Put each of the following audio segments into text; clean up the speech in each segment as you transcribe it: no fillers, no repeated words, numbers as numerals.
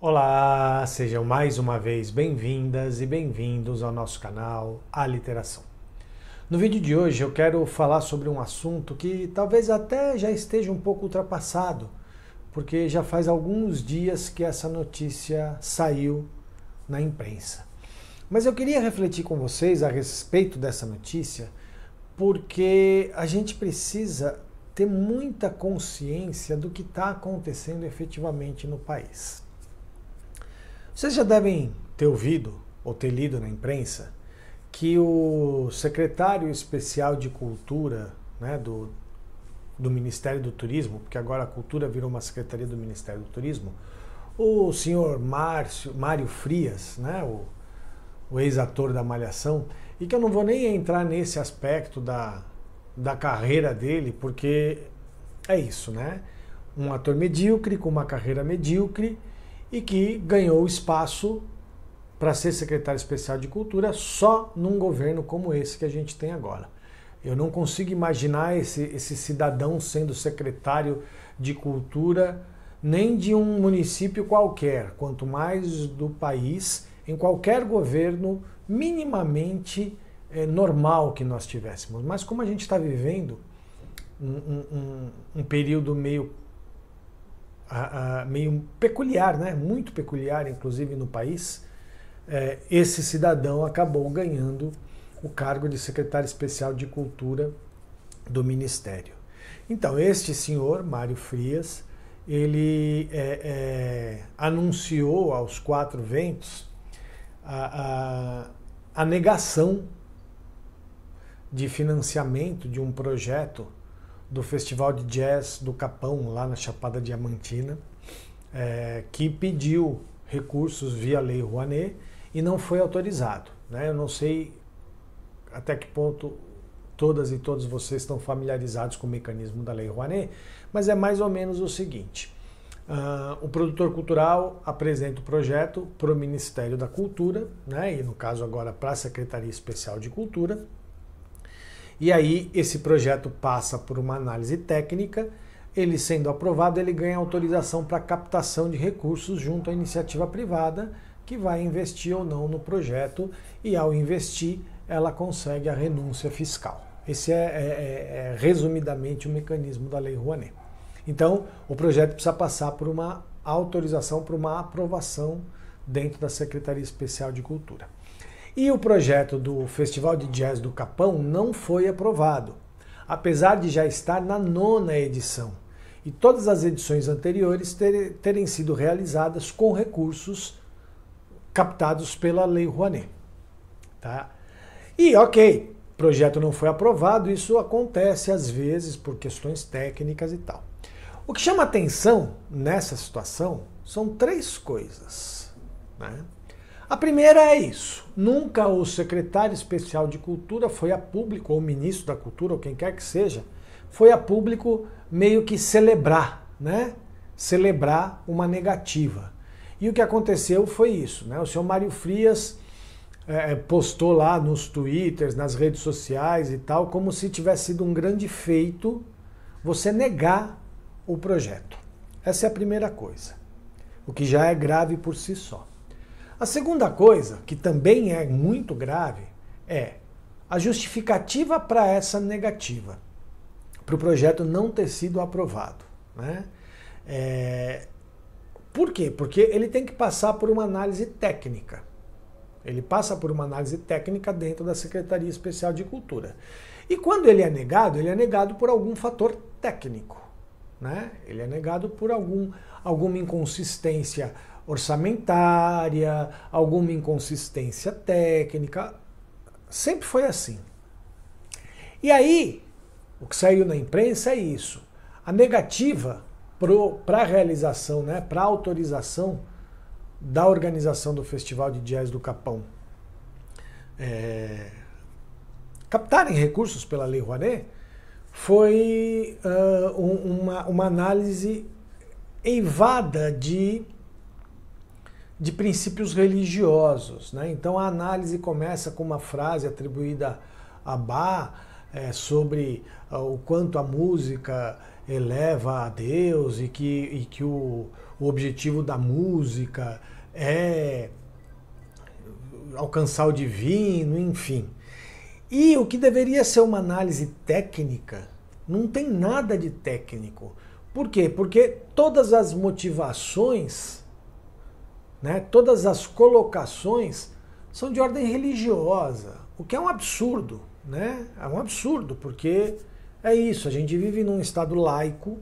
Olá, sejam mais uma vez bem-vindas e bem-vindos ao nosso canal Aliteração. No vídeo de hoje eu quero falar sobre um assunto que talvez até já esteja um pouco ultrapassado, porque já faz alguns dias que essa notícia saiu na imprensa. Mas eu queria refletir com vocês a respeito dessa notícia, porque a gente precisa ter muita consciência do que está acontecendo efetivamente no país. Vocês já devem ter ouvido ou ter lido na imprensa que o secretário especial de Cultura, né, do Ministério do Turismo, porque agora a cultura virou uma secretaria do Ministério do Turismo, o senhor Mário Frias, né, o ex-ator da Malhação, e que eu não vou nem entrar nesse aspecto da carreira dele, porque é isso, né? Um ator medíocre, com uma carreira medíocre, e que ganhou espaço para ser secretário especial de Cultura só num governo como esse que a gente tem agora. Eu não consigo imaginar esse cidadão sendo secretário de Cultura nem de um município qualquer, quanto mais do país, em qualquer governo minimamente normal que nós tivéssemos. Mas como a gente está vivendo um período meio peculiar, né? Muito peculiar, inclusive no país, esse cidadão acabou ganhando o cargo de secretário especial de Cultura do Ministério. Então, este senhor, Mário Frias, ele anunciou aos quatro ventos a negação de financiamento de um projeto do Festival de Jazz do Capão, lá na Chapada Diamantina, que pediu recursos via Lei Rouanet e não foi autorizado, né? Eu não sei até que ponto todas e todos vocês estão familiarizados com o mecanismo da Lei Rouanet, mas é mais ou menos o seguinte: o produtor cultural apresenta o projeto para o Ministério da Cultura, né? E no caso agora para a Secretaria Especial de Cultura. E aí esse projeto passa por uma análise técnica, ele sendo aprovado, ele ganha autorização para captação de recursos junto à iniciativa privada, que vai investir ou não no projeto, e ao investir, ela consegue a renúncia fiscal. Esse é resumidamente o mecanismo da Lei Rouanet. Então, o projeto precisa passar por uma autorização, por uma aprovação dentro da Secretaria Especial de Cultura. E o projeto do Festival de Jazz do Capão não foi aprovado, apesar de já estar na 9ª edição. E todas as edições anteriores terem sido realizadas com recursos captados pela Lei Rouanet. Tá? E ok, o projeto não foi aprovado, isso acontece às vezes por questões técnicas e tal. O que chama atenção nessa situação são três coisas, né? A primeira é isso: nunca o secretário especial de Cultura foi a público, ou o ministro da Cultura, ou quem quer que seja, foi a público meio que celebrar, né? Celebrar uma negativa. E o que aconteceu foi isso, né? O senhor Mário Frias postou lá nos twitters, nas redes sociais e tal, como se tivesse sido um grande feito você negar o projeto. Essa é a primeira coisa, o que já é grave por si só. A segunda coisa, que também é muito grave, é a justificativa para essa negativa, para o projeto não ter sido aprovado, né? Por quê? Porque ele tem que passar por uma análise técnica. Ele passa por uma análise técnica dentro da Secretaria Especial de Cultura. E quando ele é negado por algum fator técnico, né? Ele é negado por alguma inconsistência orçamentária, alguma inconsistência técnica. Sempre foi assim. E aí, o que saiu na imprensa é isso: a negativa para a realização, né, para a autorização da organização do Festival de Jazz do Capão captarem recursos pela Lei Rouanet foi uma análise eivada de princípios religiosos, né? Então a análise começa com uma frase atribuída a Bach, sobre o quanto a música eleva a Deus e que o objetivo da música é alcançar o divino, enfim. E o que deveria ser uma análise técnica, não tem nada de técnico. Por quê? Porque todas as motivações, né, todas as colocações são de ordem religiosa, o que é um absurdo, né? É um absurdo, porque é isso, a gente vive num Estado laico,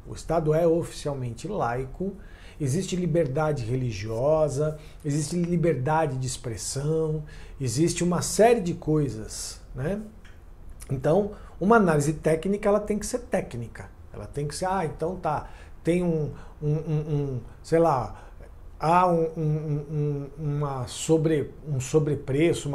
o Estado é oficialmente laico, existe liberdade religiosa, existe liberdade de expressão, existe uma série de coisas, né? Então, uma análise técnica, ela tem que ser técnica. Ela tem que ser, então tá, tem sei lá, há um sobrepreço,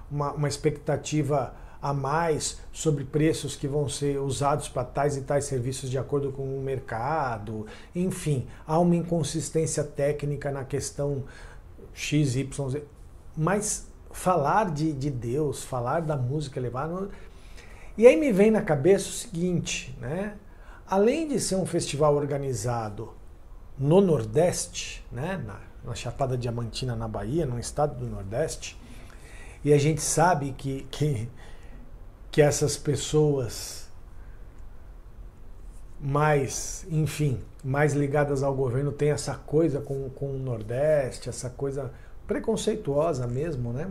uma expectativa a mais sobre preços que vão ser usados para tais e tais serviços de acordo com o mercado. Enfim, há uma inconsistência técnica na questão X, Y, Z. Mas falar de Deus, falar da música elevada... E aí me vem na cabeça o seguinte, né? Além de ser um festival organizado no Nordeste, né? Na Chapada Diamantina, na Bahia, num estado do Nordeste, e a gente sabe que essas pessoas mais, enfim, mais ligadas ao governo têm essa coisa com o Nordeste, essa coisa preconceituosa mesmo, né?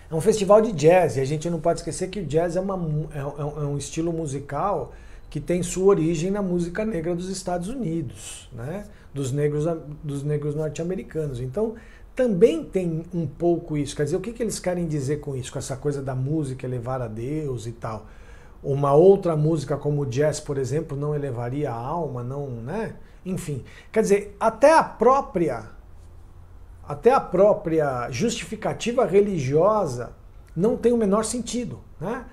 É um festival de jazz, e a gente não pode esquecer que o jazz é um estilo musical que tem sua origem na música negra dos Estados Unidos, né? dos negros norte-americanos. Então, também tem um pouco isso. Quer dizer, o que eles querem dizer com isso? Com essa coisa da música elevar a Deus e tal. Uma outra música como o jazz, por exemplo, não elevaria a alma, não, né? Enfim, quer dizer, até a própria justificativa religiosa não tem o menor sentido, né?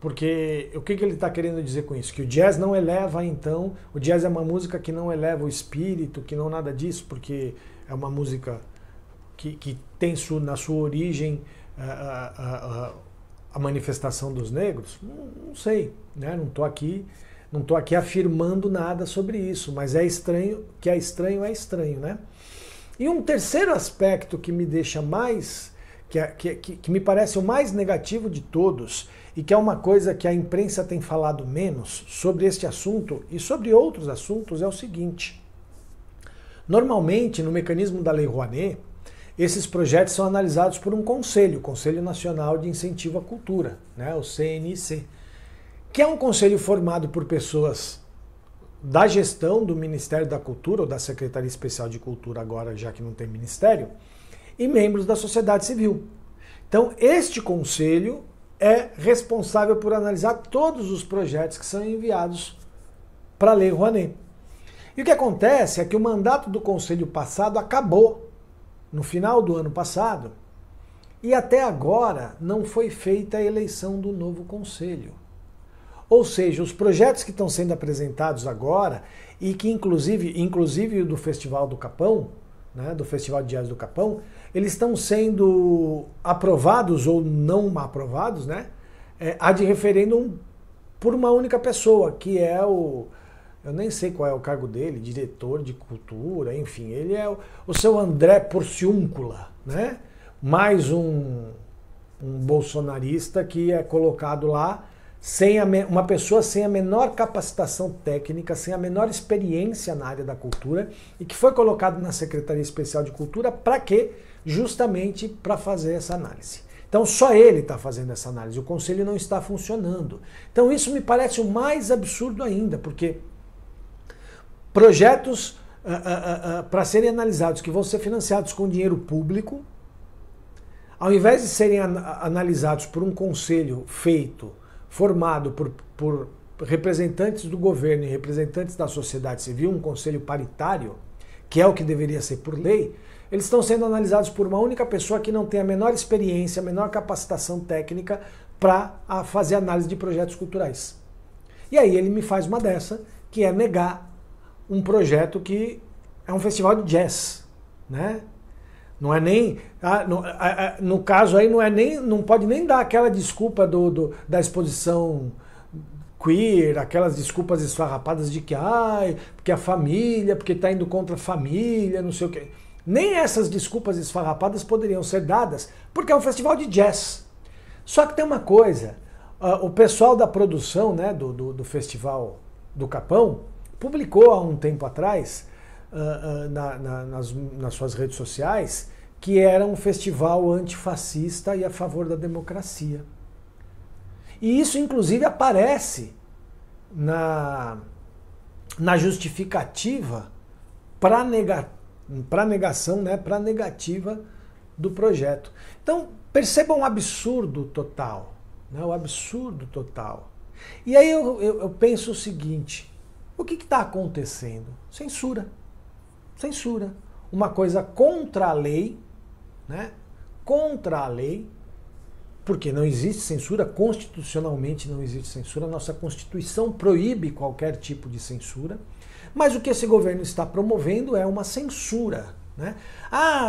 Porque o que ele está querendo dizer com isso? Que o jazz não eleva, então, o jazz é uma música que não eleva o espírito, que não nada disso, porque é uma música que tem na sua origem a manifestação dos negros? Não sei, né? Não estou aqui afirmando nada sobre isso, mas é estranho, que é estranho, né? E um terceiro aspecto que me deixa mais, que me parece o mais negativo de todos, e que é uma coisa que a imprensa tem falado menos sobre este assunto e sobre outros assuntos, é o seguinte. Normalmente, no mecanismo da Lei Rouanet, esses projetos são analisados por um conselho, o Conselho Nacional de Incentivo à Cultura, né, o CNIC, que é um conselho formado por pessoas da gestão do Ministério da Cultura, ou da Secretaria Especial de Cultura agora, já que não tem ministério, e membros da sociedade civil. Então, este conselho é responsável por analisar todos os projetos que são enviados para a Lei Rouanet. E o que acontece é que o mandato do conselho passado acabou no final do ano passado e até agora não foi feita a eleição do novo conselho. Ou seja, os projetos que estão sendo apresentados agora e que inclusive o do Festival do Capão, né, do Festival de Jazz do Capão, eles estão sendo aprovados ou não aprovados, né, ad referendum por uma única pessoa, que é eu nem sei qual é o cargo dele, diretor de cultura, enfim, ele é o seu André Porciúncula, né, mais um bolsonarista que é colocado lá, uma pessoa sem a menor capacitação técnica, sem a menor experiência na área da cultura e que foi colocado na Secretaria Especial de Cultura para quê? Justamente para fazer essa análise. Então só ele está fazendo essa análise, o conselho não está funcionando. Então isso me parece o mais absurdo ainda, porque projetos para serem analisados que vão ser financiados com dinheiro público, ao invés de serem analisados por um conselho formado por representantes do governo e representantes da sociedade civil, um conselho paritário, que é o que deveria ser por lei, eles estão sendo analisados por uma única pessoa que não tem a menor experiência, a menor capacitação técnica para fazer análise de projetos culturais. E aí ele me faz uma dessa, que é negar um projeto que é um festival de jazz, né? Não é nem. No caso aí, não pode nem dar aquela desculpa da exposição queer, aquelas desculpas esfarrapadas de que, porque a família, porque está indo contra a família, não sei o quê. Nem essas desculpas esfarrapadas poderiam ser dadas, porque é um festival de jazz. Só que tem uma coisa, o pessoal da produção, né, do Festival do Capão publicou há um tempo atrás, nas suas redes sociais, que era um festival antifascista e a favor da democracia. E isso, inclusive, aparece na justificativa para negação, né, para negativa do projeto. Então, percebam o absurdo total, né, o absurdo total. E aí eu penso o seguinte, o que está acontecendo? Censura. Censura. Uma coisa contra a lei, né, contra a lei, porque não existe censura, constitucionalmente não existe censura, nossa Constituição proíbe qualquer tipo de censura, mas o que esse governo está promovendo é uma censura. Né?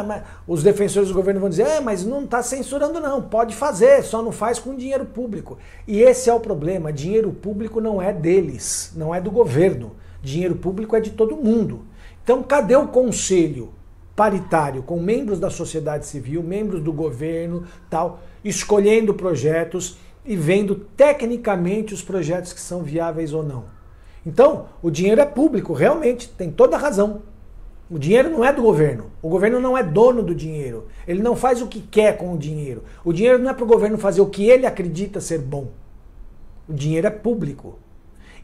Mas os defensores do governo vão dizer, mas não está censurando não, pode fazer, só não faz com dinheiro público. E esse é o problema, dinheiro público não é deles, não é do governo, dinheiro público é de todo mundo. Então cadê o conselho paritário com membros da sociedade civil, membros do governo, tal, escolhendo projetos e vendo tecnicamente os projetos que são viáveis ou não? Então, o dinheiro é público, realmente, tem toda a razão. O dinheiro não é do governo. O governo não é dono do dinheiro. Ele não faz o que quer com o dinheiro. O dinheiro não é para o governo fazer o que ele acredita ser bom. O dinheiro é público.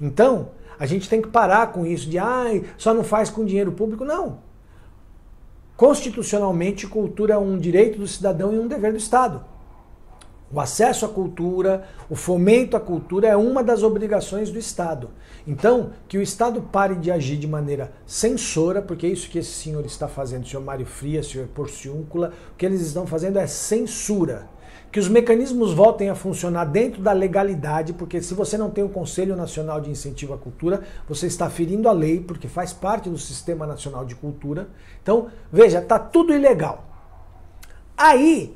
Então, a gente tem que parar com isso de só não faz com dinheiro público. Não. Constitucionalmente, cultura é um direito do cidadão e um dever do Estado. O acesso à cultura, o fomento à cultura é uma das obrigações do Estado. Então, que o Estado pare de agir de maneira censora, porque é isso que esse senhor está fazendo, o senhor Mário Frias, o senhor Porciúncula, o que eles estão fazendo é censura. Que os mecanismos voltem a funcionar dentro da legalidade, porque se você não tem o Conselho Nacional de Incentivo à Cultura, você está ferindo a lei, porque faz parte do Sistema Nacional de Cultura. Então, veja, está tudo ilegal. Aí,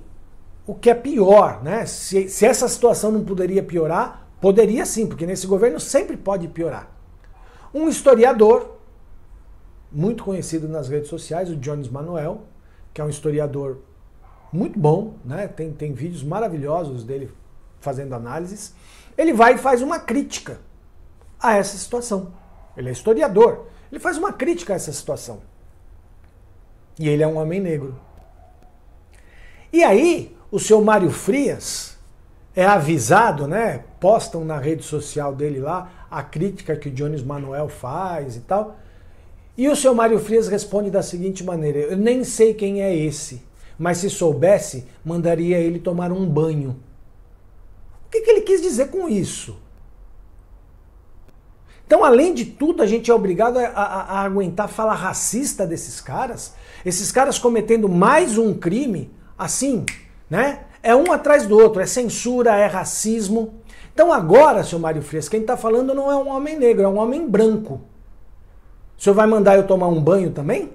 o que é pior, né? Se essa situação não poderia piorar, poderia sim, porque nesse governo sempre pode piorar. Um historiador, muito conhecido nas redes sociais, o Jones Manuel, que é um historiador muito bom, né? Tem vídeos maravilhosos dele fazendo análises. Ele vai e faz uma crítica a essa situação. Ele é historiador. Ele faz uma crítica a essa situação. E ele é um homem negro. E aí, o seu Mário Frias é avisado, né? Postam na rede social dele lá a crítica que o Jones Manuel faz e tal. E o seu Mário Frias responde da seguinte maneira: eu nem sei quem é esse, mas se soubesse, mandaria ele tomar um banho. O que ele quis dizer com isso? Então, além de tudo, a gente é obrigado a aguentar a fala racista desses caras, esses caras cometendo mais um crime, assim, né? É um atrás do outro, é censura, é racismo. Então agora, seu Mário Frias, quem está falando não é um homem negro, é um homem branco. O senhor vai mandar eu tomar um banho também?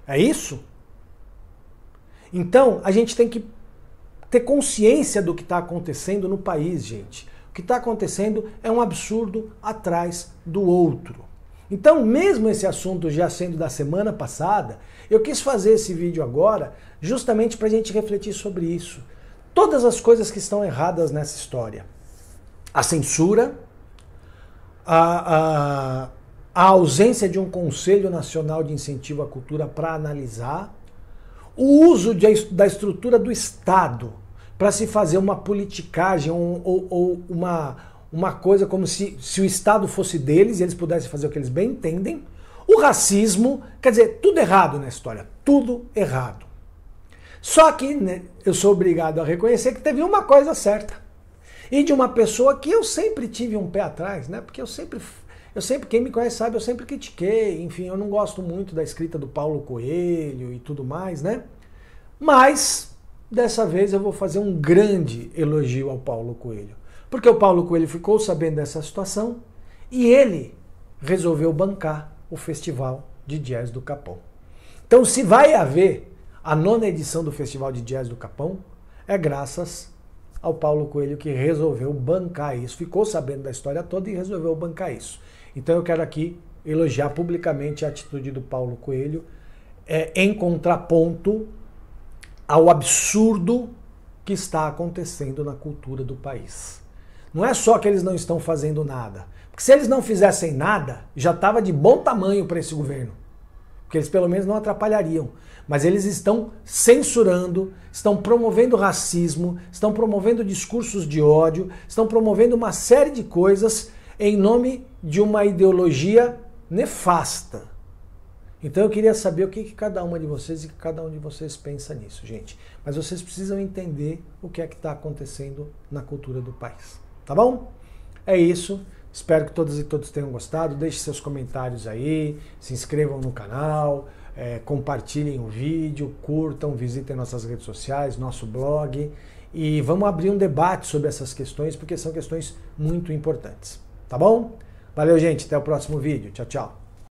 É isso? Então, a gente tem que ter consciência do que está acontecendo no país, gente. O que está acontecendo é um absurdo atrás do outro. Então, mesmo esse assunto já sendo da semana passada, eu quis fazer esse vídeo agora justamente para a gente refletir sobre isso. Todas as coisas que estão erradas nessa história. A censura, a ausência de um Conselho Nacional de Incentivo à Cultura para analisar, o uso da estrutura do Estado para se fazer uma politicagem ou uma coisa como se o Estado fosse deles e eles pudessem fazer o que eles bem entendem. O racismo, quer dizer, tudo errado na história, tudo errado. Só que, né, eu sou obrigado a reconhecer que teve uma coisa certa. E de uma pessoa que eu sempre tive um pé atrás, né? Porque eu sempre, quem me conhece sabe, eu sempre critiquei, enfim, eu não gosto muito da escrita do Paulo Coelho e tudo mais, né? Mas, dessa vez eu vou fazer um grande elogio ao Paulo Coelho. Porque o Paulo Coelho ficou sabendo dessa situação e ele resolveu bancar o Festival de Jazz do Capão. Então, se vai haver a 9ª edição do Festival de Jazz do Capão, é graças ao Paulo Coelho, que resolveu bancar isso. Ficou sabendo da história toda e resolveu bancar isso. Então eu quero aqui elogiar publicamente a atitude do Paulo Coelho, em contraponto ao absurdo que está acontecendo na cultura do país. Não é só que eles não estão fazendo nada. Porque se eles não fizessem nada, já estava de bom tamanho para esse governo. Porque eles pelo menos não atrapalhariam. Mas eles estão censurando, estão promovendo racismo, estão promovendo discursos de ódio, estão promovendo uma série de coisas em nome de uma ideologia nefasta. Então eu queria saber o que cada uma de vocês e que cada um de vocês pensa nisso, gente. Mas vocês precisam entender o que é que está acontecendo na cultura do país. Tá bom? É isso. Espero que todas e todos tenham gostado. Deixem seus comentários aí, se inscrevam no canal, compartilhem o vídeo, curtam, visitem nossas redes sociais, nosso blog e vamos abrir um debate sobre essas questões, porque são questões muito importantes. Tá bom? Valeu, gente. Até o próximo vídeo. Tchau, tchau.